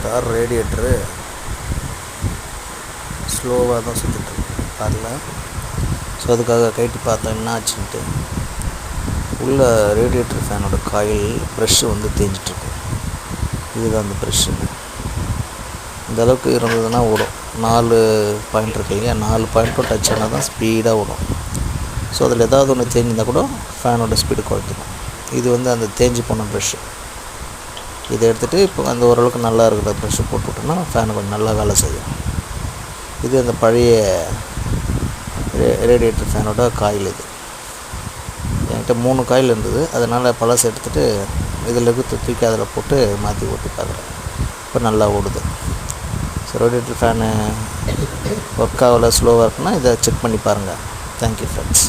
Car radiator ஸ்லோவாக தான் சுற்றிட்டுருக்கு காரில். ஸோ அதுக்காக கைட்டு பார்த்தோம் என்ன ஆச்சுன்ட்டு. உள்ள ரேடியேட்டர் ஃபேனோட காயில் ப்ரெஷ்ஷு வந்து தேஞ்சிட்ருக்கு. இதுதான் அந்த ப்ரெஷ்ஷு. இந்த அளவுக்கு இருந்ததுன்னா ஓடும். 4 பாயிண்ட் இருக்கு இல்லையா, 4 பாயிண்ட்டும் டச் ஆனால் தான் ஸ்பீடாக ஓடும். ஸோ அதில் ஏதாவது ஒன்று தேஞ்சிருந்தால் கூட ஃபேனோட ஸ்பீடு குறைச்சிடும். இது வந்து அந்த தேஞ்சு போன ப்ரெஷ்ஷு. இதை எடுத்துகிட்டு இப்போ அந்த ஓரளவுக்கு நல்லா இருக்கிற ப்ரெஷ்ஷு போட்டுவிட்டோன்னா ஃபேனு கொஞ்சம் நல்லா வேலை செய்யும். இது அந்த பழைய ரேடியேட்டர் ஃபேனோட காயில். இது என்கிட்ட 3 காயில் இருந்தது, அதனால் பழசை எடுத்துகிட்டு இதில் தூக்கி அதில் போட்டு மாற்றி ஓட்டி பார்க்குறேன். இப்போ நல்லா ஓடுது. ஸோ ரேடியேட்டர் ஃபேனு ஒர்க் ஆகலை, ஸ்லோவாக இருக்குன்னா இதை செக் பண்ணி பாருங்கள். Thank you friends.